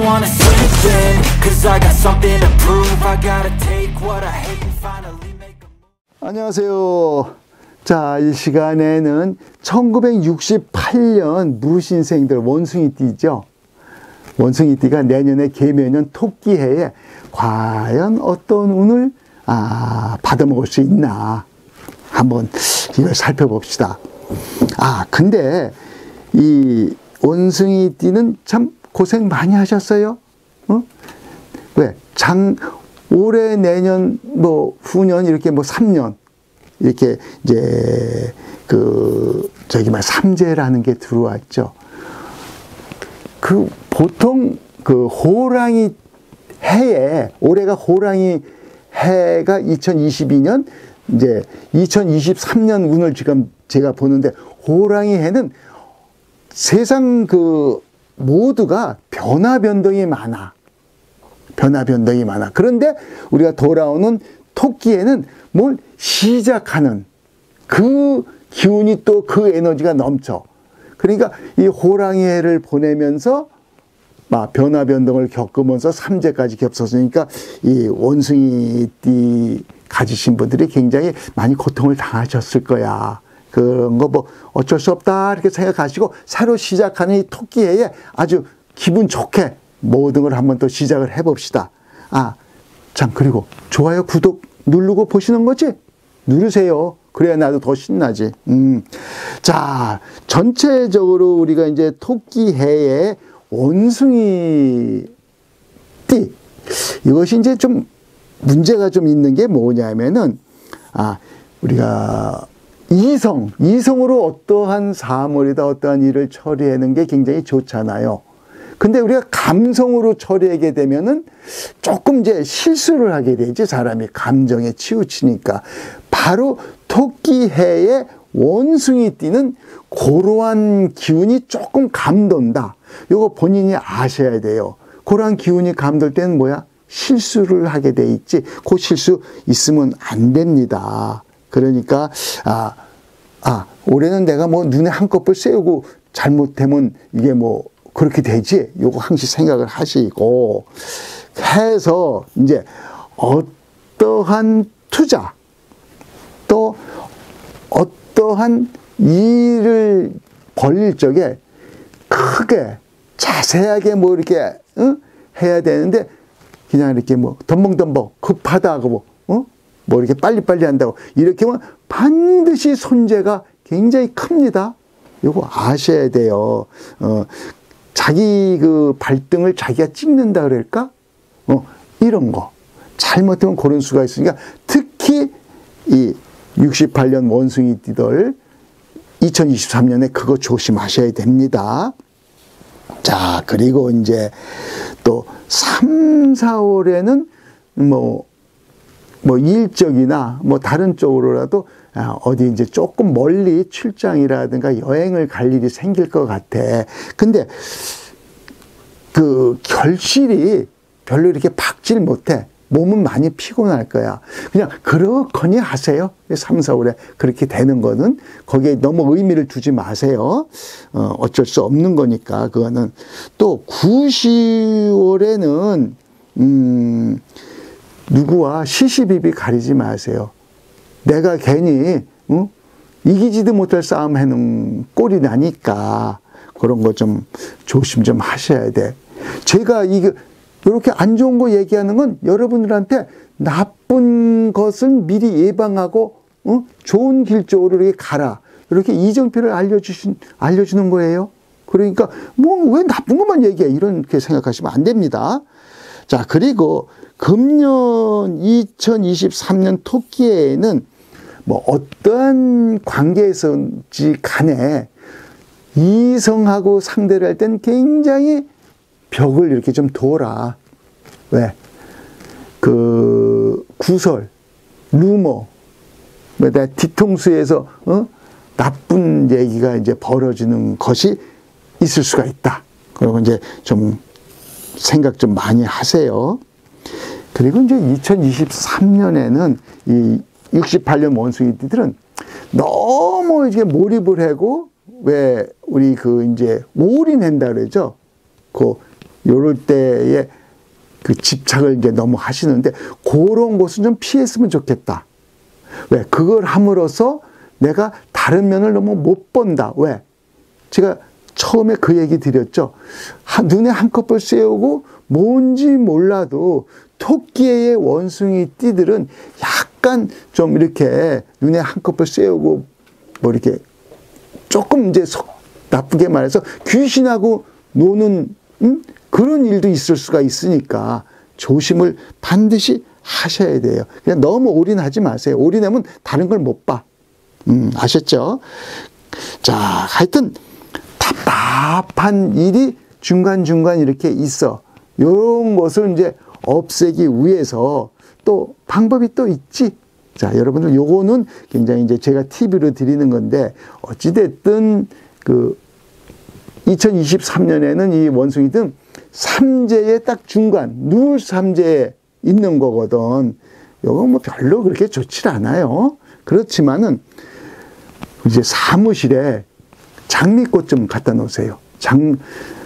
wanna sleep in, cause I got something to prove. I gotta take what I hate and finally make a move. 안녕하세요. 자, 이 시간에는 1968년 무신생들 원숭이띠죠. 원숭이띠가 내년에 개묘년 토끼해에 과연 어떤 운을 받아먹을 수 있나 한번 이걸 살펴봅시다. 근데 이 원숭이띠는 참 고생 많이 하셨어요. 왜? 올해, 내년, 후년, 이렇게 3년, 이렇게 이제, 삼재라는 게 들어왔죠. 보통 호랑이 해에, 올해가 호랑이 해가 2022년, 이제 2023년 운을 지금 제가 보는데, 호랑이 해는 세상 모두가 변화변동이 많아. 변화변동이 많아. 그런데 우리가 돌아오는 토끼에는 뭘 시작하는 그 기운이 또 그 에너지가 넘쳐. 그러니까 이 호랑이해를 보내면서 변화변동을 겪으면서 삼재까지 겹쳤으니까 이 원숭이띠 가지신 분들이 굉장히 많이 고통을 당하셨을 거야. 그런 거 어쩔 수 없다 이렇게 생각하시고 새로 시작하는 이 토끼해에 아주 기분 좋게 모든 걸 한번 또 시작을 해봅시다. 참, 그리고 좋아요, 구독 누르고 보시는 거지? 누르세요. 그래야 나도 더 신나지. 자, 전체적으로 우리가 이제 토끼해의 원숭이띠, 이것이 이제 좀 문제가 좀 있는 게 뭐냐면은, 우리가 이성으로 어떠한 사물이다, 어떠한 일을 처리하는 게 굉장히 좋잖아요. 근데 우리가 감성으로 처리하게 되면은 조금 이제 실수를 하게 되지, 사람이 감정에 치우치니까. 바로 토끼해의 원숭이띠는 그러한 기운이 조금 감돈다. 요거 본인이 아셔야 돼요. 그러한 기운이 감돌 때는 뭐야? 실수를 하게 돼 있지. 그 실수 있으면 안 됩니다. 그러니까 올해는 내가 눈에 한꺼풀 세우고 잘못되면 이게 그렇게 되지. 요거 항상 생각을 하시고 해서 이제 어떠한 투자 또 어떠한 일을 벌릴 적에 크게 자세하게 이렇게 해야 되는데 그냥 이렇게 덤벙덤벙 급하다고 이렇게 빨리빨리 한다고 이렇게 하면 반드시 손재가 굉장히 큽니다. 요거 아셔야 돼요. 자기 발등을 자기가 찍는다 그럴까? 이런 거. 잘못하면 그런 수가 있으니까 특히 이 68년 원숭이띠들 2023년에 그거 조심하셔야 됩니다. 자, 그리고 이제 또 3, 4월에는 일적이나 다른 쪽으로라도 어디 이제 조금 멀리 출장이라든가 여행을 갈 일이 생길 것 같아. 근데 결실이 별로 이렇게 박질 못해. 몸은 많이 피곤할 거야. 그냥 그렇거니 하세요. 3, 4월에 그렇게 되는 거는 거기에 너무 의미를 두지 마세요. 어쩔 수 없는 거니까 그거는. 또 9, 10월에는 누구와 시시비비 가리지 마세요. 내가 괜히 이기지도 못할 싸움 해놓은 꼴이 나니까 그런 거 좀 조심 좀 하셔야 돼. 제가 이렇게 안 좋은 거 얘기하는 건 여러분들한테 나쁜 것을 미리 예방하고 좋은 길 쪽으로 이렇게 가라. 이렇게 이정표를 알려주는 거예요. 그러니까 왜 나쁜 것만 얘기해. 이렇게 생각하시면 안 됩니다. 자, 그리고 금년 2023년 토끼해에는 어떠한 관계에서인지 간에 이성하고 상대를 할 때는 굉장히 벽을 이렇게 좀 둬라. 왜? 구설, 루머, 뒤통수에서, 나쁜 얘기가 이제 벌어지는 것이 있을 수가 있다. 그리고 이제 좀 생각 좀 많이 하세요. 그리고 이제 2023년에는 이 68년 원숭이들은 너무 이제 몰입을 하고, 왜 우리 이제 올인한다 그러죠. 요럴 때에 그 집착을 이제 너무 하시는데, 그런 곳은 좀 피했으면 좋겠다. 왜? 그걸 함으로써 내가 다른 면을 너무 못 본다. 왜? 제가 처음에 그 얘기 드렸죠. 눈에 한꺼풀 씌우고 뭔지 몰라도 토끼의 원숭이 띠들은 약간 좀 이렇게 눈에 한꺼풀 씌우고 뭐 이렇게 조금 이제 나쁘게 말해서 귀신하고 노는 그런 일도 있을 수가 있으니까 조심을 반드시 하셔야 돼요. 그냥 너무 올인하지 마세요. 올인하면 다른 걸 못 봐. 아셨죠? 자, 하여튼 답답한 일이 중간중간 이렇게 있어. 이런 것을 이제 없애기 위해서 또 방법이 또 있지. 자, 여러분들 요거는 굉장히 이제 제가 팁으로 드리는 건데, 어찌됐든 그 2023년에는 이 원숭이든 삼재의 딱 중간, 누울 삼재에 있는 거거든. 요거 뭐 별로 그렇게 좋지 않아요. 그렇지만은 이제 사무실에 장미꽃 좀 갖다 놓으세요.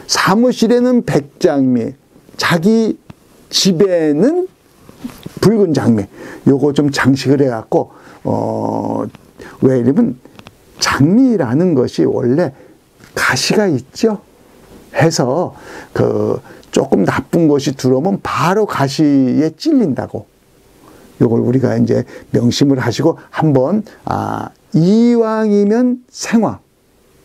사무실에는 백장미, 자기 집에는 붉은 장미. 요거 좀 장식을 해갖고, 왜 이러면 장미라는 것이 원래 가시가 있죠. 해서 조금 나쁜 것이 들어오면 바로 가시에 찔린다고. 요걸 우리가 이제 명심을 하시고 한번, 이왕이면 생화.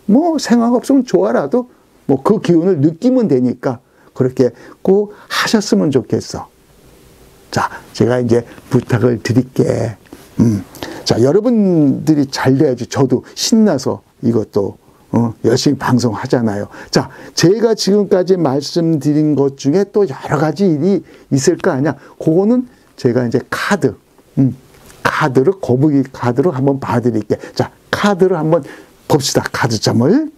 뭐 생화가 없으면 좋아라도 뭐 그 기운을 느끼면 되니까 그렇게 꼭 하셨으면 좋겠어. 자, 제가 이제 부탁을 드릴게. 자, 여러분들이 잘 돼야지 저도 신나서 이것도 열심히 방송하잖아요. 자, 제가 지금까지 말씀드린 것 중에 또 여러 가지 일이 있을 거 아니야. 그거는 제가 이제 카드를 거북이 카드로 한번 봐드릴게. 자, 카드를 한번 봅시다. 카드점을.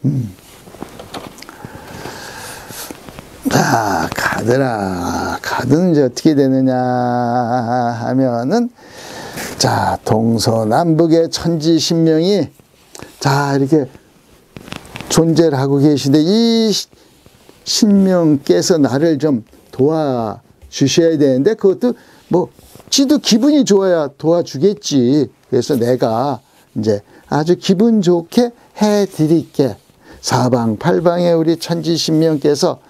자, 카드는 이제 어떻게 되느냐 하면은, 자, 동서남북의 천지신명이, 자, 이렇게 존재를 하고 계신데, 이 신명께서 나를 좀 도와주셔야 되는데, 그것도 뭐, 지도 기분이 좋아야 도와주겠지. 그래서 내가 이제 아주 기분 좋게 해드릴게. 사방팔방에 우리 천지신명께서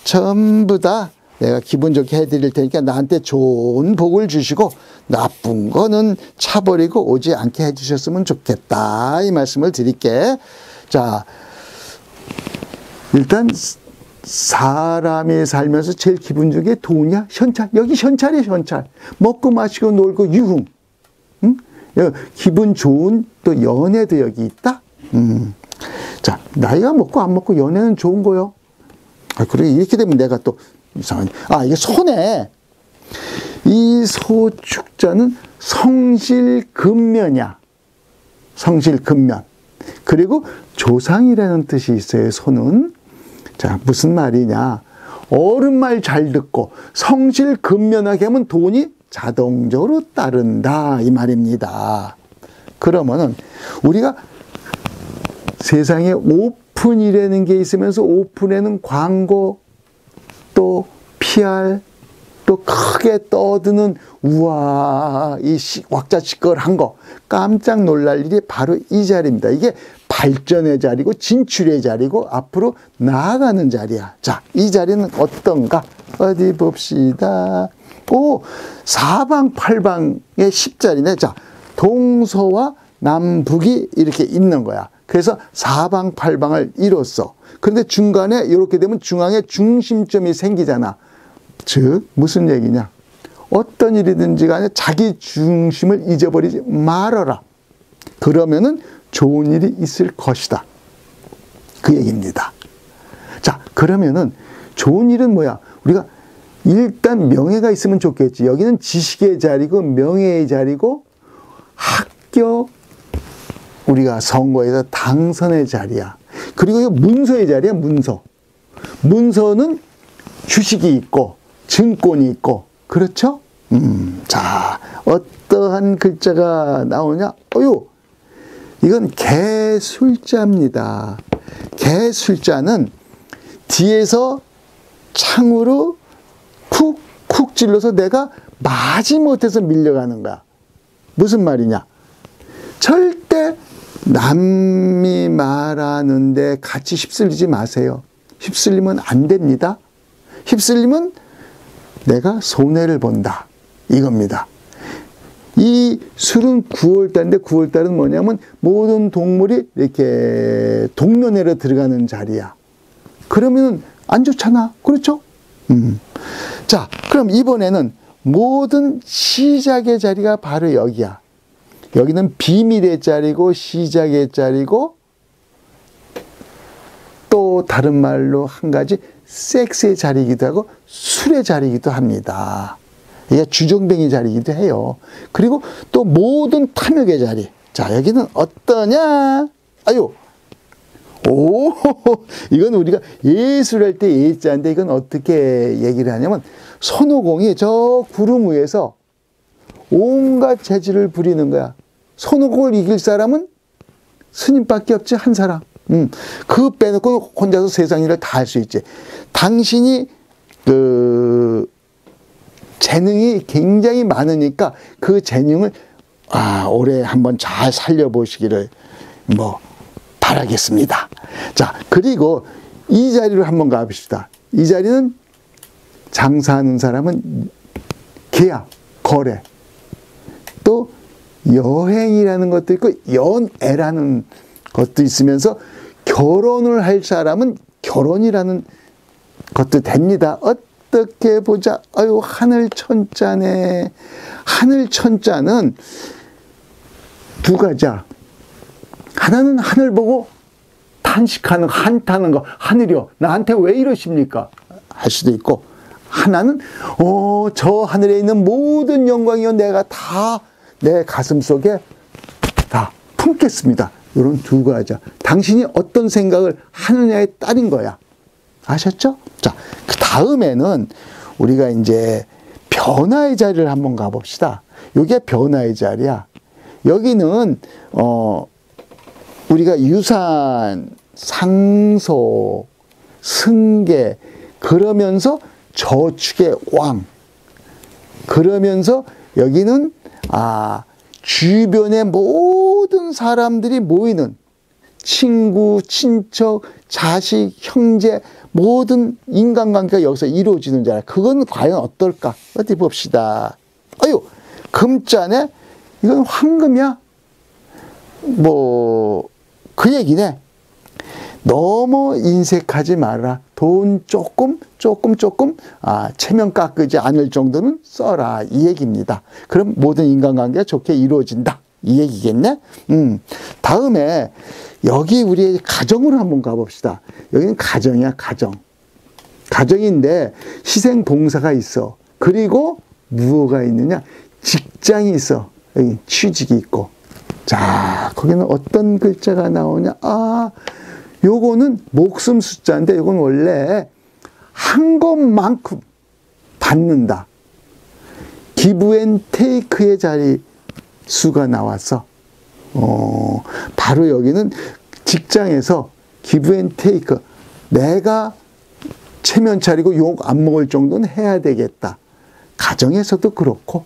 전부 다 내가 기분 좋게 해드릴 테니까 나한테 좋은 복을 주시고 나쁜 거는 차버리고 오지 않게 해주셨으면 좋겠다. 이 말씀을 드릴게. 자, 일단 사람이 살면서 제일 기분 좋은 게 돈이야? 현찰. 여기 현찰이야, 현찰. 먹고 마시고 놀고 유흥. 응? 기분 좋은 또 연애도 여기 있다. 자, 나이가 먹고 안 먹고 연애는 좋은 거요. 그리고 이렇게 되면 내가 또 이상하네. 이게 손에 이 소축자는 성실근면이야. 성실근면. 그리고 조상이라는 뜻이 있어요, 손은. 자, 무슨 말이냐. 어른 말 잘 듣고 성실근면하게 하면 돈이 자동적으로 따른다. 이 말입니다. 그러면은 우리가 세상에 오픈이라는 게 있으면서 오픈에는 광고 또 PR 또 크게 떠드는 우와 이 왁자지껄한 거 깜짝 놀랄 일이 바로 이 자리입니다. 이게 발전의 자리고 진출의 자리고 앞으로 나아가는 자리야. 자, 이 자리는 어떤가? 어디 봅시다. 사방팔방의 10자리네. 자, 동서와 남북이 이렇게 있는 거야. 그래서 사방팔방을 이뤘어. 그런데 중간에 이렇게 되면 중앙에 중심점이 생기잖아. 즉 무슨 얘기냐. 어떤 일이든지 간에 자기 중심을 잊어버리지 말아라. 그러면은 좋은 일이 있을 것이다. 그 얘기입니다. 자, 그러면은 좋은 일은 뭐야? 우리가 일단 명예가 있으면 좋겠지. 여기는 지식의 자리고 명예의 자리고 합격 우리가 선거에서 당선의 자리야. 그리고 이거 문서의 자리야, 문서. 문서는 휴식이 있고 증권이 있고 그렇죠? 자, 어떠한 글자가 나오냐? 이건 개술자입니다. 개술자는 뒤에서 창으로 쿡쿡 찔러서 내가 마지못해서 밀려가는 거야. 무슨 말이냐? 절대 남이 말하는데 같이 휩쓸리지 마세요. 휩쓸리면 안 됩니다. 휩쓸리면 내가 손해를 본다. 이겁니다. 이 술은 9월달인데 9월달은 뭐냐면 모든 동물이 이렇게 동면회로 들어가는 자리야. 그러면 안 좋잖아. 그렇죠? 자, 그럼 이번에는 모든 시작의 자리가 바로 여기야. 여기는 비밀의 자리고 시작의 자리고 또 다른 말로 한 가지 섹스의 자리이기도 하고 술의 자리이기도 합니다. 이게 주정뱅이 자리이기도 해요. 그리고 또 모든 탐욕의 자리. 자, 여기는 어떠냐? 아유, 오, 이건 우리가 예술할 때 예자인데 이건 어떻게 얘기를 하냐면 손오공이 저 구름 위에서 온갖 재질을 부리는 거야. 손오공을 이길 사람은 스님밖에 없지, 한 사람. 그거 빼놓고 혼자서 세상 일을 다 할 수 있지. 당신이 재능이 굉장히 많으니까 그 재능을 올해 한번 잘 살려보시기를 바라겠습니다. 자, 그리고 이 자리로 한번 가봅시다. 이 자리는 장사하는 사람은 계약, 거래, 또 여행이라는 것도 있고 연애라는 것도 있으면서 결혼을 할 사람은 결혼이라는 것도 됩니다. 어떻게 보자. 아유, 하늘천자네. 하늘천자는 두 가지야. 하나는 하늘 보고 탄식하는, 한타는 거. 하늘이요, 나한테 왜 이러십니까? 할 수도 있고, 하나는 저 하늘에 있는 모든 영광이요, 내가 다 내 가슴 속에 다 품겠습니다. 이런 두 가지야. 당신이 어떤 생각을 하느냐에 따른 거야. 아셨죠? 자, 그 다음에는 우리가 이제 변화의 자리를 한번 가봅시다. 이게 변화의 자리야. 여기는 우리가 유산, 상속, 승계, 그러면서 저축의 왕, 그러면서 여기는 주변의 모든 사람들이 모이는 친구, 친척, 자식, 형제, 모든 인간관계가 여기서 이루어지는 자리야. 그건 과연 어떨까? 어디 봅시다. 아유, 금자네? 이건 황금이야? 그 얘기네. 너무 인색하지 말라. 돈 조금 체면 깎지 않을 정도는 써라. 이 얘기입니다. 그럼 모든 인간관계가 좋게 이루어진다. 이 얘기겠네? 다음에 여기 우리의 가정으로 한번 가봅시다. 여기는 가정이야, 가정. 가정인데 희생봉사가 있어. 그리고 무엇가 있느냐? 직장이 있어. 여기 취직이 있고. 자, 거기는 어떤 글자가 나오냐? 요거는 목숨 숫자인데 요건 원래 한 것만큼 받는다. 기브앤테이크의 자리 수가 나왔어. 바로 여기는 직장에서 기브앤테이크. 내가 체면 차리고 욕 안 먹을 정도는 해야 되겠다. 가정에서도 그렇고.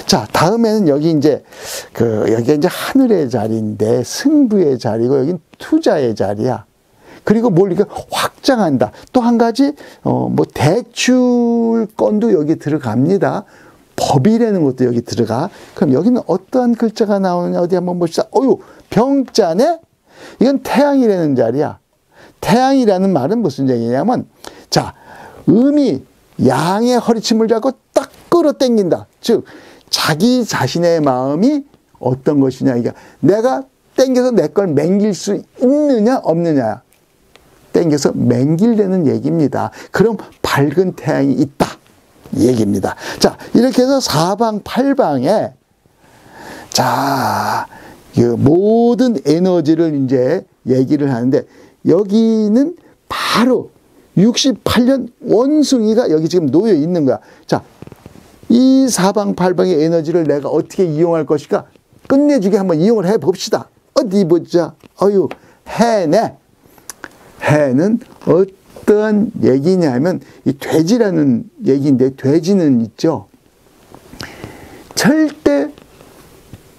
자, 다음에는 여기 여기가 이제 하늘의 자리인데 승부의 자리고 여긴 투자의 자리야. 그리고 뭘 이렇게 확장한다. 또 한 가지, 대출건도 여기 들어갑니다. 법이라는 것도 여기 들어가. 그럼 여기는 어떠한 글자가 나오느냐? 어디 한번 봅시다. 병자네? 이건 태양이라는 자리야. 태양이라는 말은 무슨 얘기냐면, 자, 음이 양의 허리춤을 잡고 딱 끌어당긴다. 즉, 자기 자신의 마음이 어떤 것이냐. 이게 내가 당겨서 내 걸 맹길 수 있느냐, 없느냐. 당겨서 맹길되는 얘기입니다. 그럼 밝은 태양이 있다. 이 얘기입니다. 자, 이렇게 해서 사방팔방에, 자, 모든 에너지를 이제 얘기를 하는데, 여기는 바로 68년 원숭이가 여기 지금 놓여 있는 거야. 자, 이 사방팔방의 에너지를 내가 어떻게 이용할 것인가? 끝내주게 한번 이용을 해 봅시다. 어디 보자. 해네. 해는 어떤 얘기냐면 이 돼지라는 얘기인데 돼지는 있죠. 절대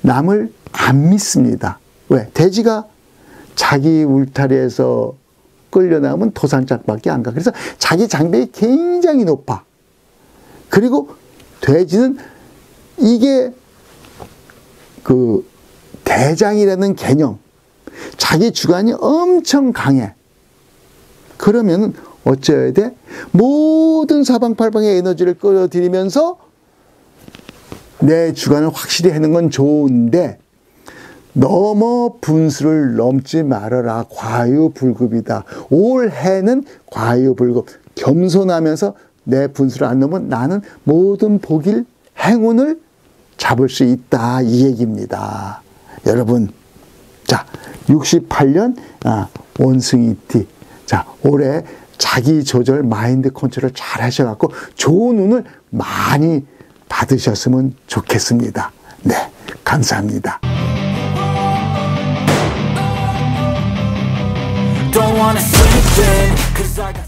남을 안 믿습니다. 왜? 돼지가 자기 울타리에서 끌려나오면 도살장밖에 안 가. 그래서 자기 장벽이 굉장히 높아. 그리고 돼지는 이게 그 대장이라는 개념, 자기 주관이 엄청 강해. 그러면 어째야 돼? 모든 사방팔방의 에너지를 끌어들이면서 내 주관을 확실히 하는 건 좋은데 너무 분수를 넘지 말아라. 과유불급이다. 올해는 과유불급. 겸손하면서 내 분수를 안 넘으면 나는 모든 복일, 행운을 잡을 수 있다. 이 얘기입니다. 여러분, 자, 68년 원숭이띠. 자, 올해 자기 조절, 마인드 컨트롤 잘 하셔갖고 좋은 운을 많이 받으셨으면 좋겠습니다. 네, 감사합니다. Don't wanna sleep in, 'cause I got